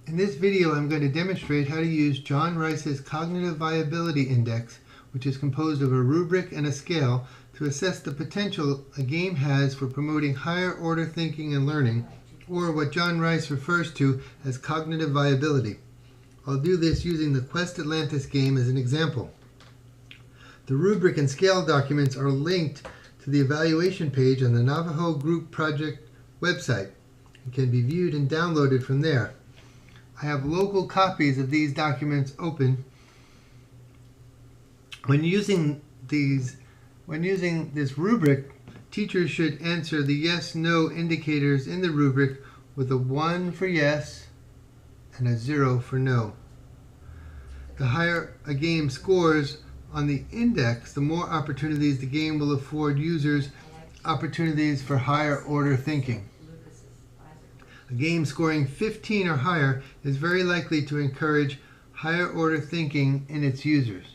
In this video, I'm going to demonstrate how to use John Rice's Cognitive Viability Index, which is composed of a rubric and a scale, to assess the potential a game has for promoting higher order thinking and learning, or what John Rice refers to as cognitive viability. I'll do this using the Quest Atlantis game as an example. The rubric and scale documents are linked to the evaluation page on the Navajo Group project website and can be viewed and downloaded from there. I have local copies of these documents open. When using this rubric, teachers should answer the yes/no indicators in the rubric with a 1 for yes and a 0 for no. The higher a game scores on the index, the more opportunities the game will afford users opportunities for higher order thinking. A game scoring 15 or higher is very likely to encourage higher order thinking in its users.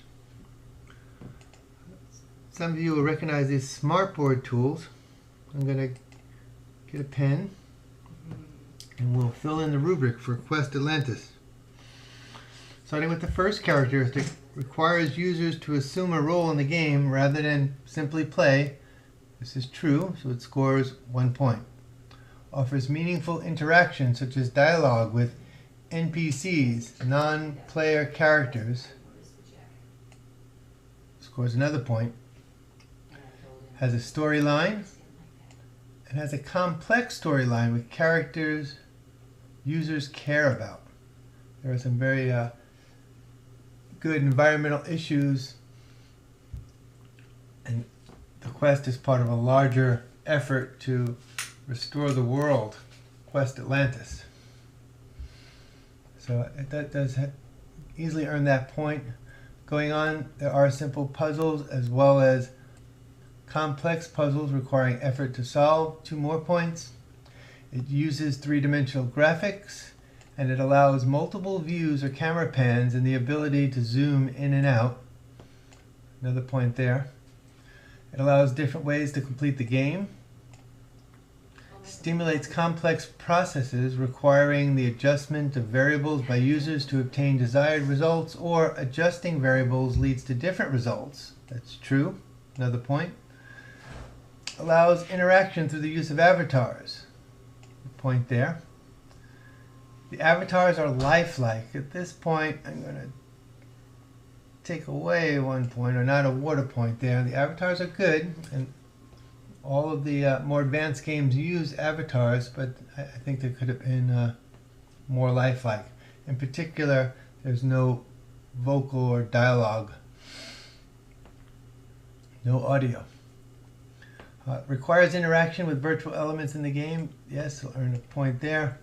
Some of you will recognize these smartboard tools. I'm going to get a pen and we'll fill in the rubric for Quest Atlantis. Starting with the first characteristic, requires users to assume a role in the game rather than simply play. This is true, so it scores 1 point. Offers meaningful interaction such as dialogue with NPCs, non-player characters. Scores another point. Has a storyline and has a complex storyline with characters users care about. There are some very good environmental issues, and the quest is part of a larger effort to restore the world, Quest Atlantis. So that does easily earn that point. Going on, there are simple puzzles as well as complex puzzles requiring effort to solve, 2 more points. It uses 3-dimensional graphics, and it allows multiple views or camera pans and the ability to zoom in and out. Another point there. It allows different ways to complete the game. Stimulates complex processes requiring the adjustment of variables by users to obtain desired results, or adjusting variables leads to different results. That's true. Another point. Allows interaction through the use of avatars. Point there. The avatars are lifelike. At this point, I'm going to take away 1 point, or not award a point there. The avatars are good, and all of the more advanced games use avatars, but I think they could have been more lifelike. In particular, there's no vocal or dialogue, no audio. Requires interaction with virtual elements in the game. Yes, we'll earn a point there.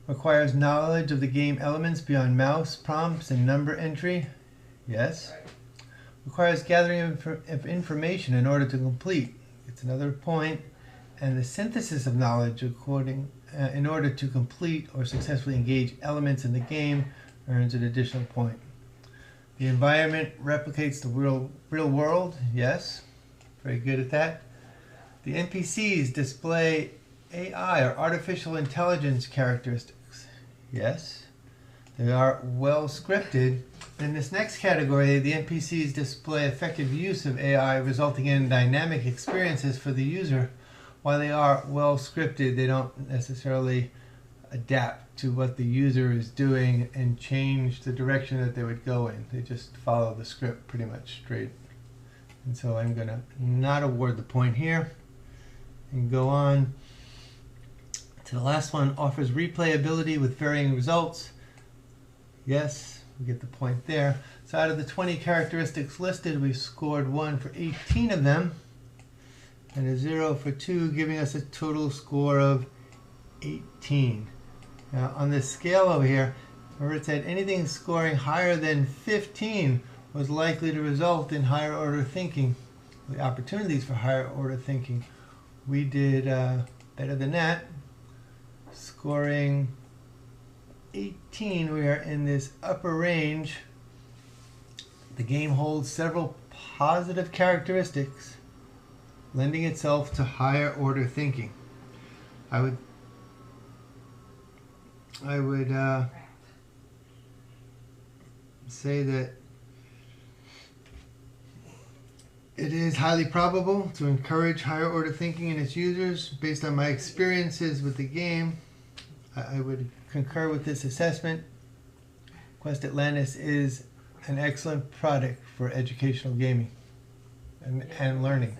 Requires knowledge of the game elements beyond mouse prompts and number entry. Yes. Requires gathering of information in order to complete. It's another point. And the synthesis of knowledge in order to complete or successfully engage elements in the game earns an additional point. The environment replicates the real world. Yes. Very good at that. The NPCs display AI, or artificial intelligence, characteristics. Yes. They are well scripted. In this next category, the NPCs display effective use of AI, resulting in dynamic experiences for the user. While they are well scripted, they don't necessarily adapt to what the user is doing and change the direction that they would go in. They just follow the script pretty much straight. And so I'm going to not award the point here. And go on to the last one. Offers replayability with varying results. Yes, we get the point there. So out of the 20 characteristics listed, we've scored 1 for 18 of them and a 0 for 2, giving us a total score of 18. Now on this scale over here, remember it said anything scoring higher than 15 was likely to result in higher order thinking, the opportunities for higher order thinking. We did better than that, scoring 18. We are in this upper range. The game holds several positive characteristics, lending itself to higher order thinking. I would say that it is highly probable to encourage higher order thinking in its users. Based on my experiences with the game, I would concur with this assessment. Quest Atlantis is an excellent product for educational gaming and learning.